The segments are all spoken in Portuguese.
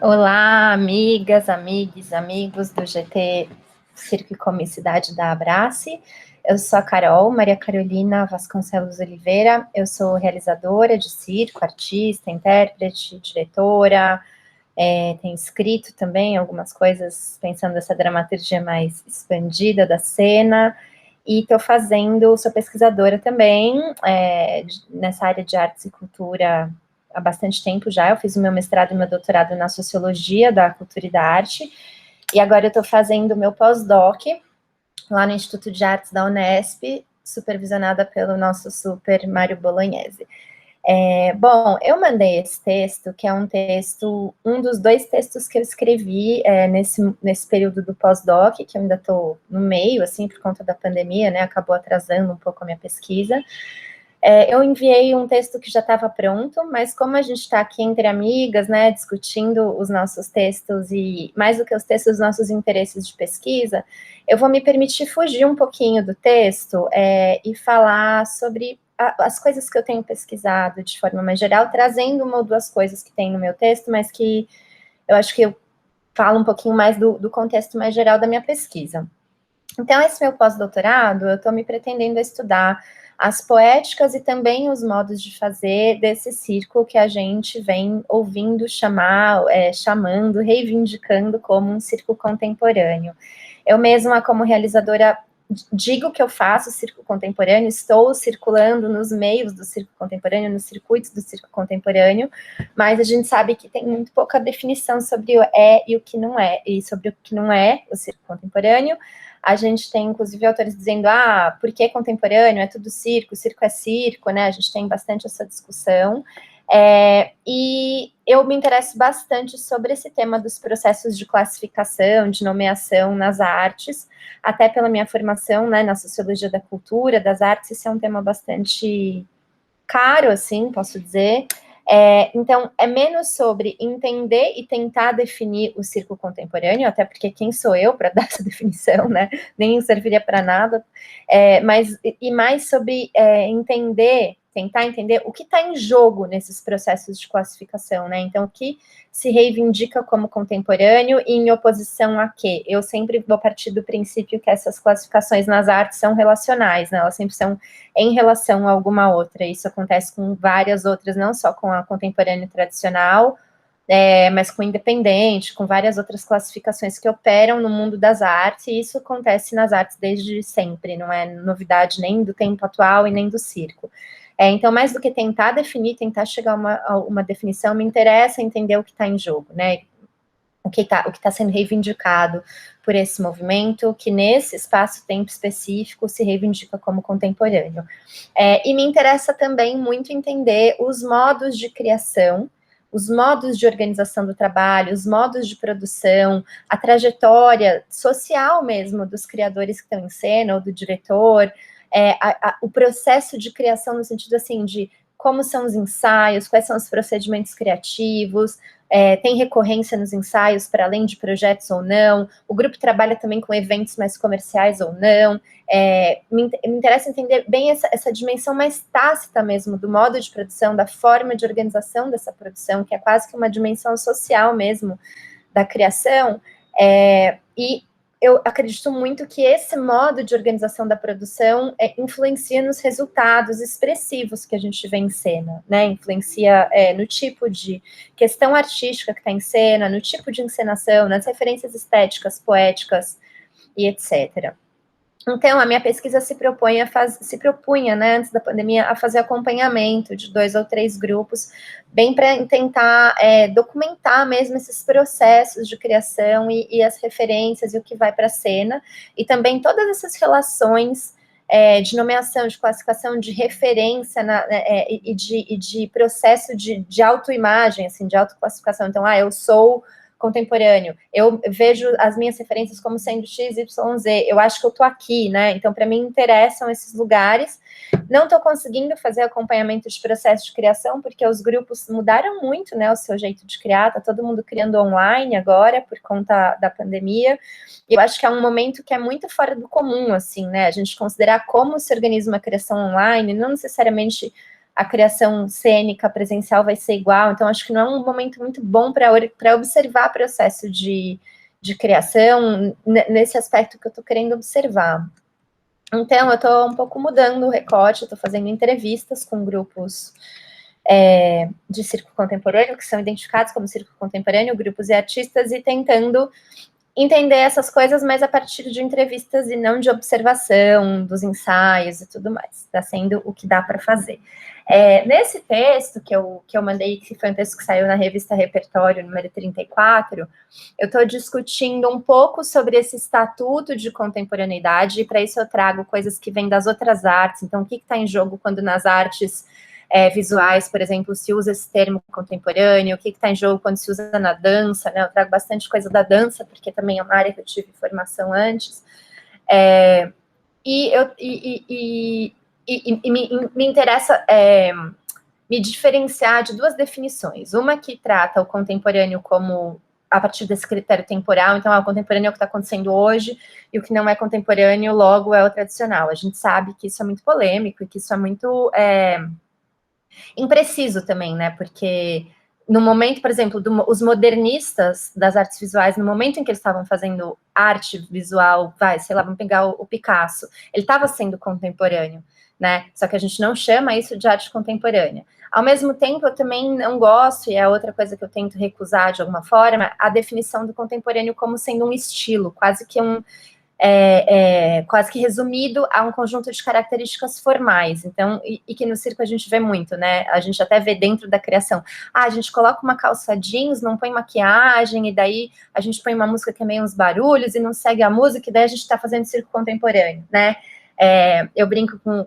Olá, amigas, amigos do GT Circo e Comicidade da Abrace. Eu sou a Carol, Maria Carolina Vasconcelos Oliveira. Eu sou realizadora de circo, artista, intérprete, diretora. Tenho escrito também algumas coisas pensando nessa dramaturgia mais expandida da cena. E sou pesquisadora também nessa área de artes e cultura há bastante tempo já. Eu fiz o meu mestrado e meu doutorado na sociologia da cultura e da arte, e agora eu estou fazendo o meu pós-doc lá no Instituto de Artes da Unesp, supervisionada pelo nosso super Mário Bolognese. Bom, eu mandei esse texto, que é um dos 2 textos que eu escrevi nesse período do pós-doc, que eu ainda estou no meio, assim, por conta da pandemia, né, acabou atrasando um pouco a minha pesquisa. Eu enviei um texto que já estava pronto, mas como a gente está aqui entre amigas, né, discutindo os nossos textos e, mais do que os textos, os nossos interesses de pesquisa, eu vou me permitir fugir um pouquinho do texto e falar sobre as coisas que eu tenho pesquisado de forma mais geral, trazendo uma ou duas coisas que tem no meu texto, mas que eu acho que eu falo um pouquinho mais do contexto mais geral da minha pesquisa. Então, esse meu pós-doutorado, eu estou me pretendendo a estudar as poéticas e também os modos de fazer desse circo que a gente vem ouvindo chamando, reivindicando como um circo contemporâneo. Eu mesma, como realizadora, digo que eu faço circo contemporâneo, estou circulando nos meios do circo contemporâneo, nos circuitos do circo contemporâneo, mas a gente sabe que tem muito pouca definição sobre o e o que não é, e sobre o que não é o circo contemporâneo. A gente tem, inclusive, autores dizendo, por que contemporâneo? É tudo circo é circo, né? A gente tem bastante essa discussão. E eu me interesso bastante sobre esse tema dos processos de classificação, de nomeação nas artes, até pela minha formação, né, na sociologia da cultura, das artes, isso é um tema bastante caro, assim, posso dizer. Então, é menos sobre entender e tentar definir o circo contemporâneo, até porque quem sou eu para dar essa definição, né? Nem serviria para nada, mas mais sobre tentar entender o que está em jogo nesses processos de classificação, né? Então, o que se reivindica como contemporâneo e em oposição a quê? Eu sempre vou partir do princípio que essas classificações nas artes são relacionais, né? Elas sempre são em relação a alguma outra. Isso acontece com várias outras, não só com a contemporânea tradicional, mas com independente, com várias outras classificações que operam no mundo das artes, e isso acontece nas artes desde sempre, não é novidade nem do tempo atual e nem do circo. Então, mais do que tentar definir, tentar chegar a uma definição, me interessa entender o que está em jogo, né? O que está sendo reivindicado por esse movimento, que nesse espaço-tempo específico se reivindica como contemporâneo. E me interessa também muito entender os modos de criação, os modos de organização do trabalho, os modos de produção, a trajetória social mesmo dos criadores que estão em cena, ou do diretor, o processo de criação no sentido assim de como são os ensaios, quais são os procedimentos criativos, tem recorrência nos ensaios para além de projetos ou não, o grupo trabalha também com eventos mais comerciais ou não, me interessa entender bem essa dimensão mais tácita mesmo do modo de produção, da forma de organização dessa produção, que é quase que uma dimensão social mesmo da criação, e eu acredito muito que esse modo de organização da produção influencia nos resultados expressivos que a gente vê em cena, né? Influencia no tipo de questão artística que está em cena, no tipo de encenação, nas referências estéticas, poéticas e etc. Então, a minha pesquisa se propunha, né, antes da pandemia, a fazer acompanhamento de 2 ou 3 grupos, bem para tentar documentar mesmo esses processos de criação e as referências e o que vai para a cena, e também todas essas relações de nomeação, de classificação, de referência e de processo de autoimagem, assim, de autoclassificação. Então, eu sou contemporâneo, eu vejo as minhas referências como sendo X, Y, Z, eu acho que eu tô aqui, né, então para mim interessam esses lugares, não tô conseguindo fazer acompanhamento de processo de criação, porque os grupos mudaram muito, né, o seu jeito de criar, tá todo mundo criando online agora, por conta da pandemia, e eu acho que é um momento que é muito fora do comum, assim, né, a gente considerar como se organiza uma criação online, não necessariamente a criação cênica presencial vai ser igual, então acho que não é um momento muito bom para observar o processo de criação nesse aspecto que eu estou querendo observar. Então, eu estou um pouco mudando o recorte, eu estou fazendo entrevistas com grupos de circo contemporâneo, que são identificados como circo contemporâneo, grupos e artistas, e tentando entender essas coisas, mas a partir de entrevistas e não de observação dos ensaios e tudo mais. Está sendo o que dá para fazer. Nesse texto que eu mandei, que foi um texto que saiu na revista Repertório, número 34, eu estou discutindo um pouco sobre esse estatuto de contemporaneidade, e para isso eu trago coisas que vêm das outras artes. Então, o que está em jogo quando nas artes visuais, por exemplo, se usa esse termo contemporâneo, o que está em jogo quando se usa na dança, né? Eu trago bastante coisa da dança, porque também é uma área que eu tive formação antes. E me interessa me diferenciar de duas definições. Uma que trata o contemporâneo como a partir desse critério temporal, então o contemporâneo é o que está acontecendo hoje, e o que não é contemporâneo, logo, é o tradicional. A gente sabe que isso é muito polêmico e que isso é muito impreciso também, né? Porque no momento, por exemplo, os modernistas das artes visuais, no momento em que eles estavam fazendo arte visual, vamos pegar o Picasso, ele estava sendo contemporâneo, né? Só que a gente não chama isso de arte contemporânea. Ao mesmo tempo, eu também não gosto, e é outra coisa que eu tento recusar de alguma forma, a definição do contemporâneo como sendo um estilo, quase que quase que resumido a um conjunto de características formais. Então, e que no circo a gente vê muito, né? A gente até vê dentro da criação. A gente coloca uma calça jeans, não põe maquiagem, e daí a gente põe uma música que é meio uns barulhos, e não segue a música, e daí a gente está fazendo circo contemporâneo, né? Eu brinco com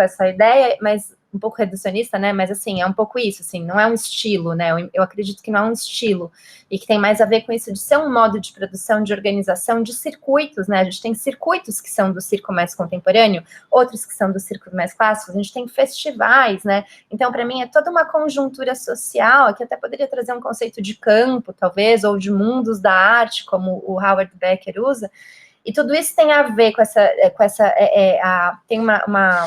essa ideia, mas um pouco reducionista, né? Mas assim, é um pouco isso, assim, não é um estilo, né? Eu acredito que não é um estilo, e que tem mais a ver com isso de ser um modo de produção, de organização, de circuitos, né? A gente tem circuitos que são do circo mais contemporâneo, outros que são do circo mais clássico, a gente tem festivais, né? Então, para mim, é toda uma conjuntura social, que até poderia trazer um conceito de campo, talvez, ou de mundos da arte, como o Howard Becker usa, e tudo isso tem a ver com tem uma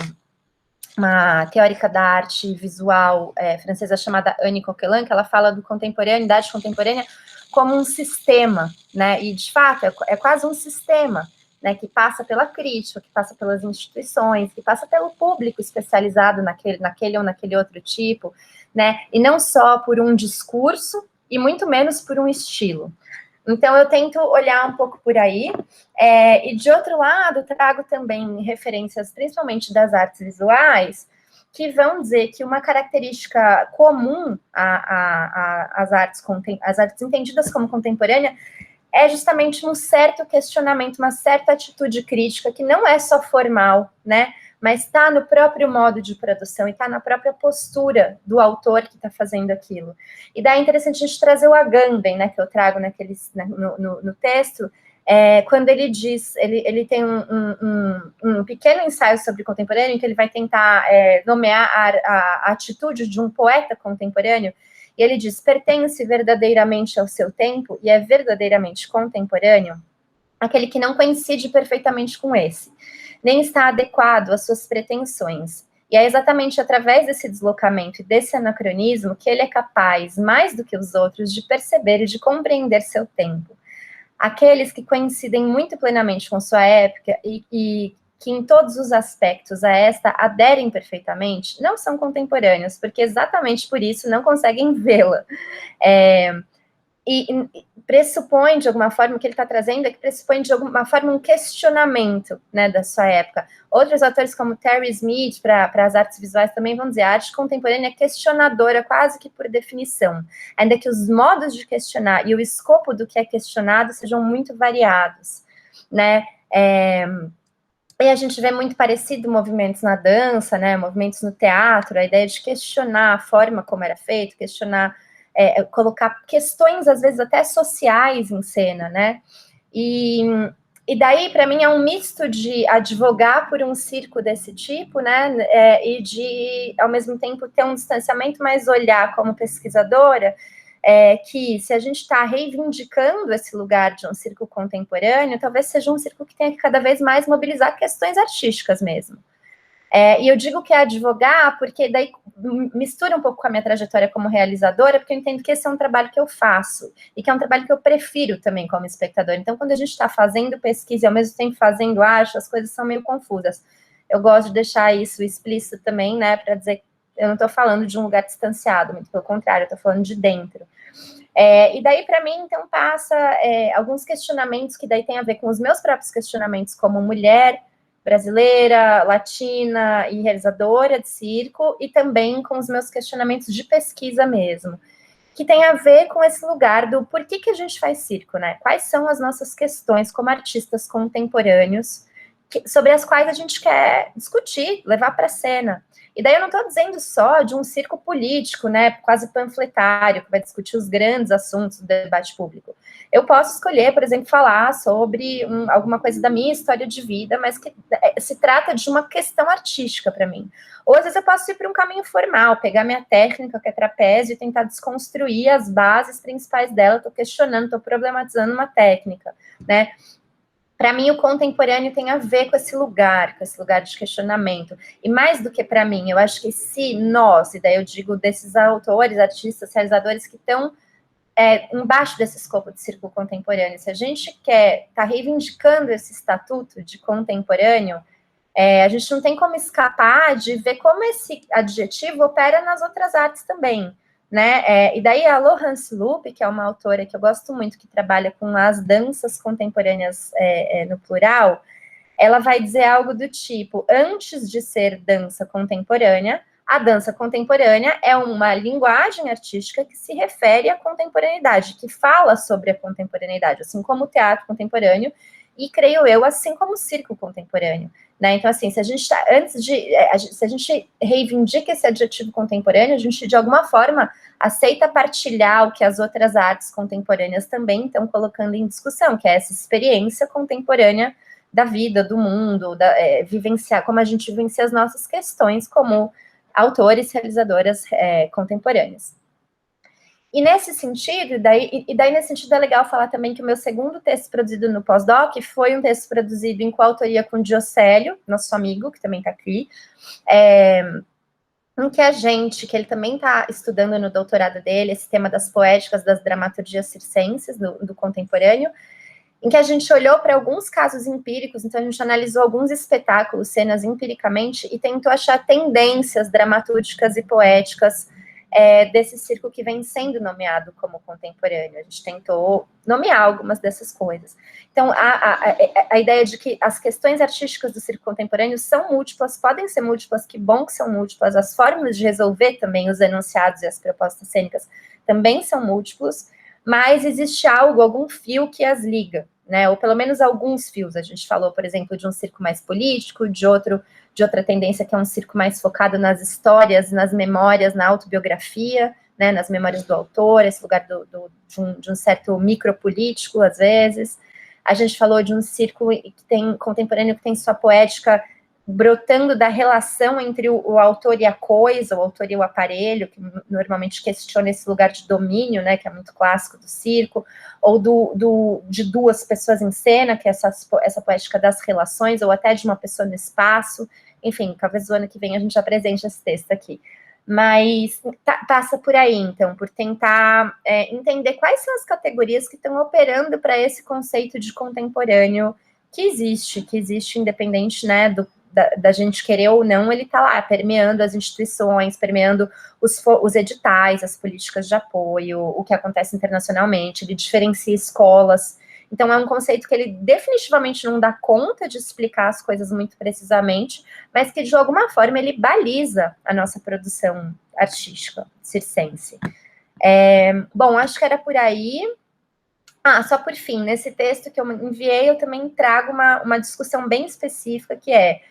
teórica da arte visual francesa chamada Anne Coquelin, que ela fala do contemporaneidade contemporânea como um sistema, né? E de fato é quase um sistema, né? Que passa pela crítica, que passa pelas instituições, que passa pelo público especializado naquele ou naquele outro tipo, né? E não só por um discurso e muito menos por um estilo. Então, eu tento olhar um pouco por aí, e de outro lado, trago também referências, principalmente das artes visuais, que vão dizer que uma característica comum às artes entendidas como contemporânea é justamente um certo questionamento, uma certa atitude crítica, que não é só formal, né? Mas está no próprio modo de produção e está na própria postura do autor que está fazendo aquilo. E daí é interessante a gente trazer o Agamben, né, que eu trago no texto, quando ele diz, ele tem um pequeno ensaio sobre contemporâneo, em que ele vai tentar nomear a atitude de um poeta contemporâneo, e ele diz: pertence verdadeiramente ao seu tempo e é verdadeiramente contemporâneo aquele que não coincide perfeitamente com esse, nem está adequado às suas pretensões. E é exatamente através desse deslocamento e desse anacronismo que ele é capaz, mais do que os outros, de perceber e de compreender seu tempo. Aqueles que coincidem muito plenamente com sua época e que em todos os aspectos a esta aderem perfeitamente, não são contemporâneos, porque exatamente por isso não conseguem vê-la. E pressupõe, de alguma forma, o que ele está trazendo é que pressupõe, de alguma forma, um questionamento, né, da sua época. Outros autores, como Terry Smith, para as artes visuais, também vão dizer a arte contemporânea é questionadora, quase que por definição, ainda que os modos de questionar e o escopo do que é questionado sejam muito variados, né. E a gente vê muito parecido movimentos na dança, né, movimentos no teatro, a ideia de questionar a forma como era feito, questionar, colocar questões, às vezes, até sociais em cena, né, e daí, para mim, é um misto de advogar por um circo desse tipo, né, e de, ao mesmo tempo, ter um distanciamento, mas olhar como pesquisadora, que se a gente está reivindicando esse lugar de um circo contemporâneo, talvez seja um circo que tenha que cada vez mais mobilizar questões artísticas mesmo. E eu digo que é advogar porque daí mistura um pouco com a minha trajetória como realizadora, porque eu entendo que esse é um trabalho que eu faço e que é um trabalho que eu prefiro também como espectador. Então, quando a gente está fazendo pesquisa e ao mesmo tempo fazendo arte, as coisas são meio confusas. Eu gosto de deixar isso explícito também, né, para dizer que eu não estou falando de um lugar distanciado, muito pelo contrário, eu estou falando de dentro. E daí, para mim, então, passa alguns questionamentos que daí tem a ver com os meus próprios questionamentos como mulher brasileira, latina e realizadora de circo, e também com os meus questionamentos de pesquisa mesmo, que tem a ver com esse lugar do por que a gente faz circo, né? Quais são as nossas questões como artistas contemporâneos, sobre as quais a gente quer discutir, levar para a cena. E daí eu não estou dizendo só de um circo político, né, quase panfletário, que vai discutir os grandes assuntos do debate público. Eu posso escolher, por exemplo, falar sobre alguma coisa da minha história de vida, mas que se trata de uma questão artística para mim. Ou às vezes eu posso ir para um caminho formal, pegar minha técnica, que é trapézio, e tentar desconstruir as bases principais dela. Estou questionando, estou problematizando uma técnica, né? Para mim, o contemporâneo tem a ver com esse lugar de questionamento. E mais do que para mim, eu acho que se nós, e daí eu digo desses autores, artistas, realizadores que estão embaixo desse escopo de círculo contemporâneo, se a gente quer estar reivindicando esse estatuto de contemporâneo, a gente não tem como escapar de ver como esse adjetivo opera nas outras artes também, né? E daí a Laurence Loop, que é uma autora que eu gosto muito, que trabalha com as danças contemporâneas no plural, ela vai dizer algo do tipo: antes de ser dança contemporânea, a dança contemporânea é uma linguagem artística que se refere à contemporaneidade, que fala sobre a contemporaneidade, assim como o teatro contemporâneo, e creio eu, assim como o circo contemporâneo. Né? Então, assim, se a gente tá, se a gente reivindica esse adjetivo contemporâneo, a gente de alguma forma aceita partilhar o que as outras artes contemporâneas também estão colocando em discussão, que é essa experiência contemporânea da vida, do mundo, vivenciar como a gente vivencia as nossas questões como autores, realizadoras contemporâneas. E nesse sentido, daí nesse sentido é legal falar também que o meu segundo texto produzido no pós-doc foi um texto produzido em coautoria com o Diocélio, nosso amigo, que também está aqui, em que ele também está estudando no doutorado dele, esse tema das poéticas das dramaturgias circenses, do contemporâneo, em que a gente olhou para alguns casos empíricos, então a gente analisou alguns espetáculos, cenas empiricamente, e tentou achar tendências dramatúrgicas e poéticas desse circo que vem sendo nomeado como contemporâneo. A gente tentou nomear algumas dessas coisas. Então, a ideia de que as questões artísticas do circo contemporâneo são múltiplas, podem ser múltiplas, que bom que são múltiplas, as formas de resolver também os enunciados e as propostas cênicas também são múltiplos, mas existe algum fio que as liga, né? Ou pelo menos alguns fios. A gente falou, por exemplo, de um circo mais político, de outra tendência que é um circo mais focado nas histórias, nas memórias, na autobiografia, né? Nas memórias do autor, esse lugar de um certo micropolítico, às vezes. A gente falou de um circo contemporâneo que tem sua poética brotando da relação entre o autor e a coisa, o autor e o aparelho, que normalmente questiona esse lugar de domínio, né, que é muito clássico do circo, ou de duas pessoas em cena, que é essa poética das relações, ou até de uma pessoa no espaço. Enfim, talvez o ano que vem a gente apresente esse texto aqui. Mas passa por aí, então, por tentar entender quais são as categorias que estão operando para esse conceito de contemporâneo que existe independente, né, da gente querer ou não, ele está lá, permeando as instituições, permeando os editais, as políticas de apoio, o que acontece internacionalmente, ele diferencia escolas. Então, é um conceito que ele definitivamente não dá conta de explicar as coisas muito precisamente, mas que, de alguma forma, ele baliza a nossa produção artística circense. Bom, acho que era por aí. Só por fim, nesse texto que eu enviei, eu também trago uma discussão bem específica, que é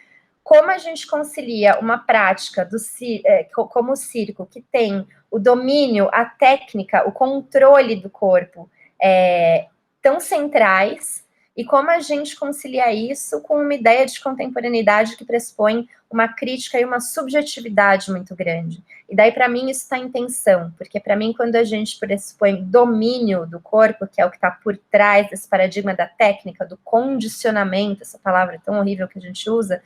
como a gente concilia uma prática como o circo, que tem o domínio, a técnica, o controle do corpo tão centrais, e como a gente concilia isso com uma ideia de contemporaneidade que pressupõe uma crítica e uma subjetividade muito grande. E daí, para mim, isso está em tensão, porque para mim, quando a gente pressupõe domínio do corpo, que é o que está por trás desse paradigma da técnica, do condicionamento, essa palavra tão horrível que a gente usa,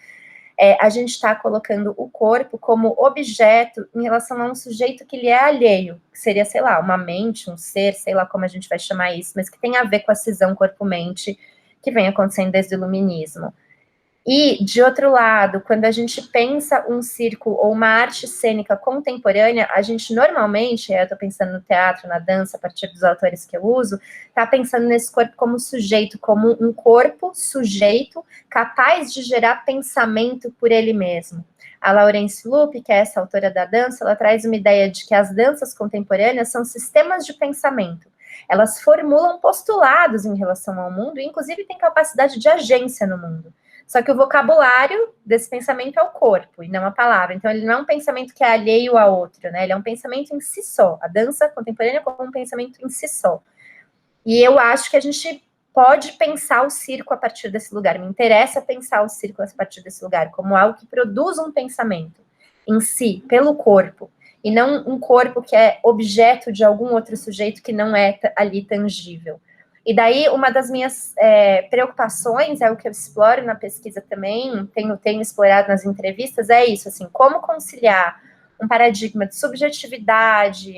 a gente está colocando o corpo como objeto em relação a um sujeito que lhe é alheio, que seria, sei lá, uma mente, um ser, sei lá como a gente vai chamar isso, mas que tem a ver com a cisão corpo-mente que vem acontecendo desde o iluminismo. E, de outro lado, quando a gente pensa um circo ou uma arte cênica contemporânea, a gente normalmente, eu estou pensando no teatro, na dança, a partir dos autores que eu uso, está pensando nesse corpo como sujeito, como um corpo sujeito capaz de gerar pensamento por ele mesmo. A Laurence Lupe, que é essa autora da dança, ela traz uma ideia de que as danças contemporâneas são sistemas de pensamento. Elas formulam postulados em relação ao mundo e, inclusive, têm capacidade de agência no mundo. Só que o vocabulário desse pensamento é o corpo e não a palavra. Então, ele não é um pensamento que é alheio a outro, né? Ele é um pensamento em si só. A dança contemporânea é como um pensamento em si só. E eu acho que a gente pode pensar o circo a partir desse lugar. Me interessa pensar o circo a partir desse lugar, como algo que produz um pensamento em si, pelo corpo. E não um corpo que é objeto de algum outro sujeito que não é ali tangível. E daí, uma das minhas preocupações, é o que eu exploro na pesquisa também, tenho explorado nas entrevistas, é isso, assim, como conciliar um paradigma de subjetividade,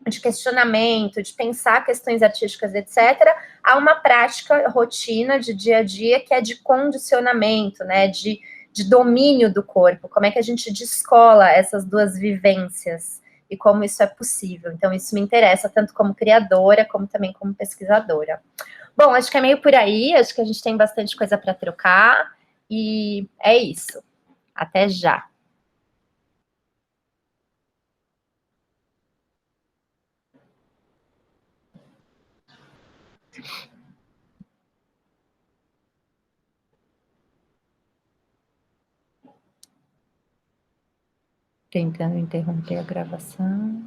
de questionamento, de pensar questões artísticas, etc., a uma prática rotina de dia a dia que é de condicionamento, né, de domínio do corpo, como é que a gente descola essas duas vivências e como isso é possível. Então, isso me interessa tanto como criadora, como também como pesquisadora. Bom, acho que é meio por aí, acho que a gente tem bastante coisa para trocar, e é isso. Até já. Tentando interromper a gravação.